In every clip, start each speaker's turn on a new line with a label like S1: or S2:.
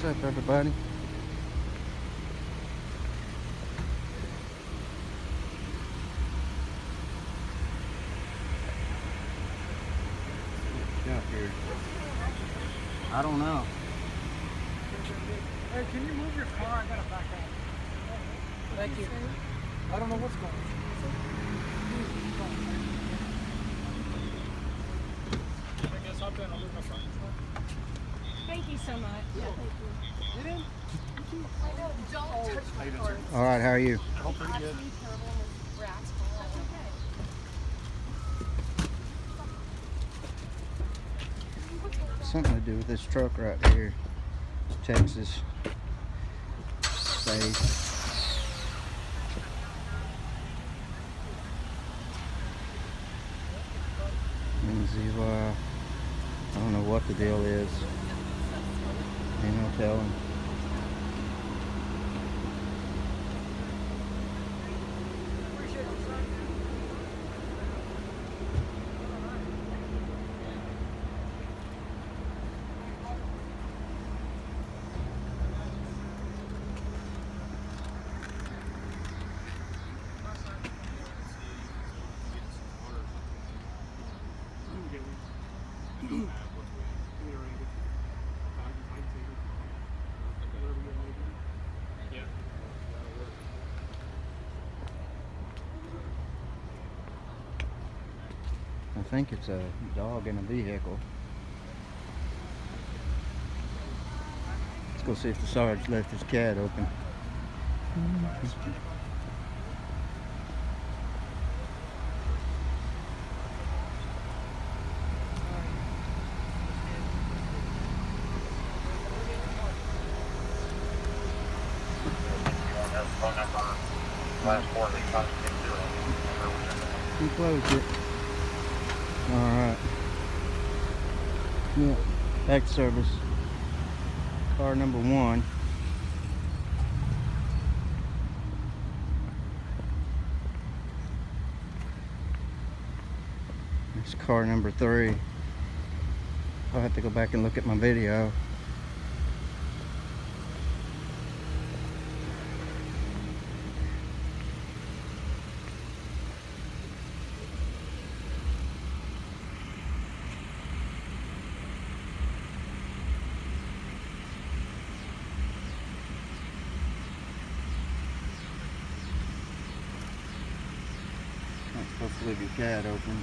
S1: What's up, everybody? Out here. I don't know.
S2: Hey, can you move your car? I gotta back out. Thank you. I don't know what's going on. I guess I'll move my car.
S3: Thank you so much. Yeah, thank you.
S2: Get in.
S3: I know, don't touch my car.
S1: All right, how are you?
S2: Oh, pretty good.
S3: Absolutely terrible with rats. That's okay.
S1: Something to do with this truck right here. Texas safe. I don't know what the deal is. Ain't no telling. I think it's a dog in a vehicle. Let's go see if the Sarge left his cat open. He closed it. Alright. Yeah. Back to service. Car number 1. It's car number 3. I'll have to go back and look at my video. Not supposed to leave your cat open.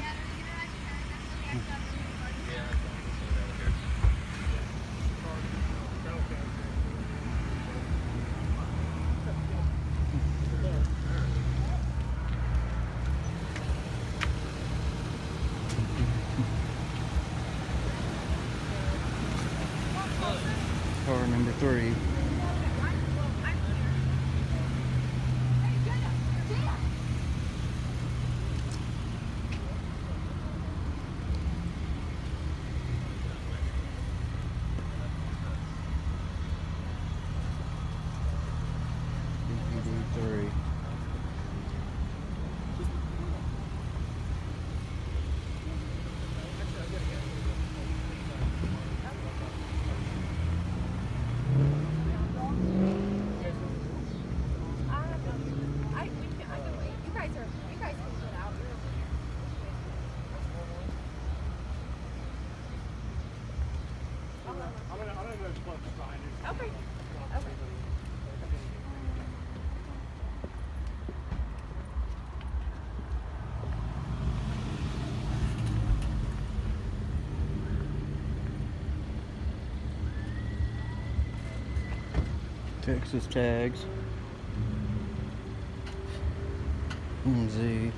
S1: Car number 3.
S3: Okay. Okay.
S1: Texas tags. Z.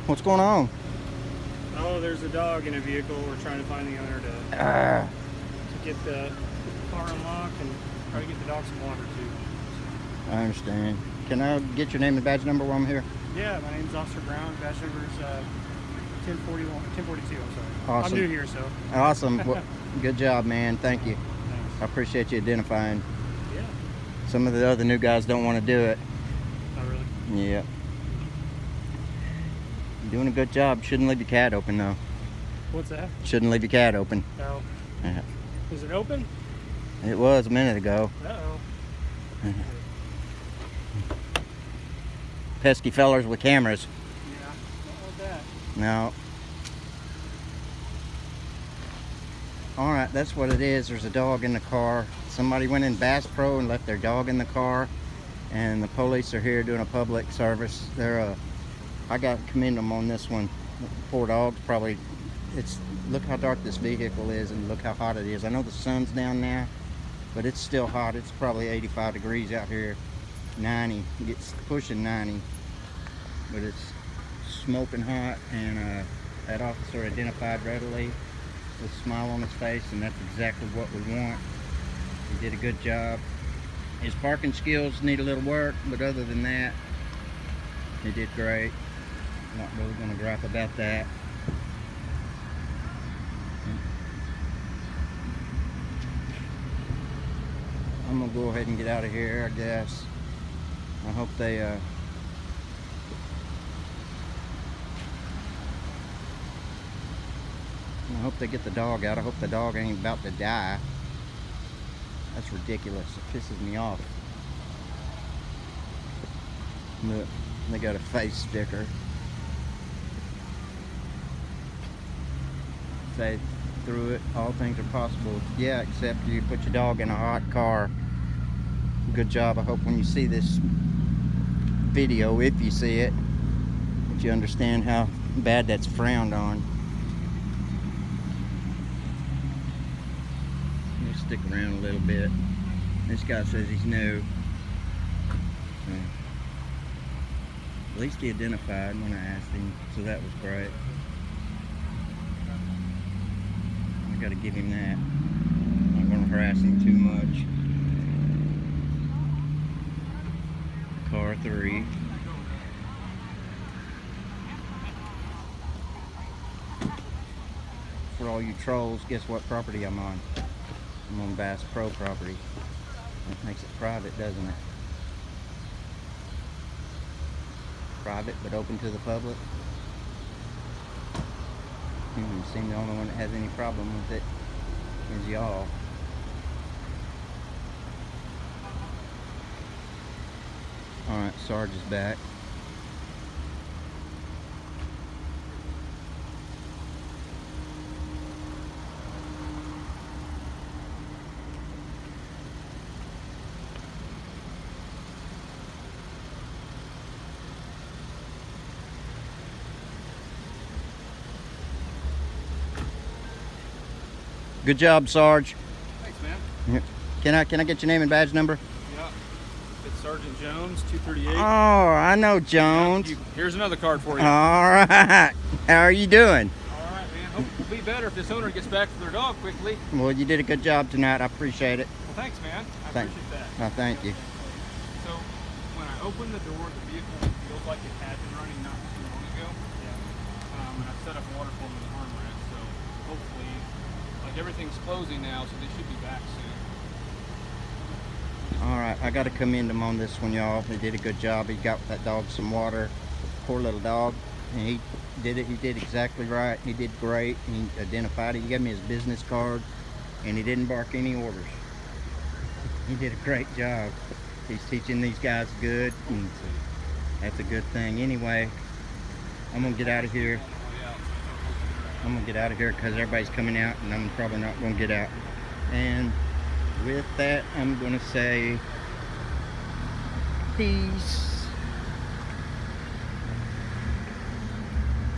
S1: What's going on?
S2: Oh, there's a dog in a vehicle. We're trying to find the owner to get the car unlocked and try to get the dog some water too.
S1: I understand. Can I get your name and badge number while I'm here?
S2: Yeah, my name's Officer Brown. Badge number's 1041, 1042. I'm sorry.
S1: Awesome.
S2: I'm new here, so.
S1: Awesome. Well, good job, man. Thank you.
S2: Thanks.
S1: I appreciate you identifying.
S2: Yeah.
S1: Some of the other new guys don't want to do it.
S2: Not really.
S1: Yeah. You're doing a good job. Shouldn't leave your cat open though.
S2: What's that?
S1: Shouldn't leave your cat open.
S2: No.
S1: Yeah.
S2: Is it open?
S1: It was a minute ago.
S2: Uh-oh.
S1: Pesky fellers with cameras.
S2: Yeah. Don't want that.
S1: No. All right, that's what it is. There's a dog in the car. Somebody went in Bass Pro and left their dog in the car, and the police are here doing a public service. I got to commend them on this one. Poor dog's probably. Look how dark this vehicle is, and look how hot it is. I know the sun's down now, but it's still hot. It's probably 85 degrees out here. 90. It gets pushing 90, but it's smoking hot. And that officer identified readily with a smile on his face, and that's exactly what we want. He did a good job. His parking skills need a little work, but other than that, he did great. Not really going to gripe about that. I'm going to go ahead and get out of here, I guess. I hope they I hope they get the dog out. I hope the dog ain't about to die. That's ridiculous. It pisses me off. Look, they got a face sticker. Say, through it, all things are possible. Yeah, except you put your dog in a hot car. Good job. I hope when you see this video, if you see it, that you understand how bad that's frowned on. We'll stick around a little bit. This guy says he's new. At least he identified when I asked him, so that was great. I gotta give him that. I'm not gonna harass him too much. Car 3. For all you trolls, guess what property I'm on? I'm on Bass Pro property. That makes it private, doesn't it? Private but open to the public. You seem the only one that has any problem with it is y'all. Alright, Sarge is back. Good job, Sarge.
S2: Thanks, man.
S1: Can I get your name and badge number?
S2: Yeah. It's Sgt Jones, 238.
S1: Oh, I know Jones.
S2: Here's another card for you.
S1: All right. How are you doing?
S2: All right, man. Hope we'll be better if this owner gets back to their dog quickly.
S1: Well, you did a good job tonight. I appreciate it.
S2: Well, thanks, man. I
S1: Thank-
S2: appreciate that.
S1: No, thank you.
S2: So, when I opened the door, the vehicle feels like it had been running not too long ago. Yeah. And I set up water for them in the armrest, so hopefully, like everything's closing now, so they should be back soon.
S1: All right, I got to commend him on this one, y'all. He did a good job. He got that dog some water. Poor little dog. And he did it. He did exactly right. He did great. He identified it. He gave me his business card, and he didn't bark any orders. He did a great job. He's teaching these guys good, and so that's a good thing. Anyway, I'm gonna get out of here. I'm gonna get out of here because everybody's coming out, and I'm probably not gonna get out. And with that, I'm gonna say peace.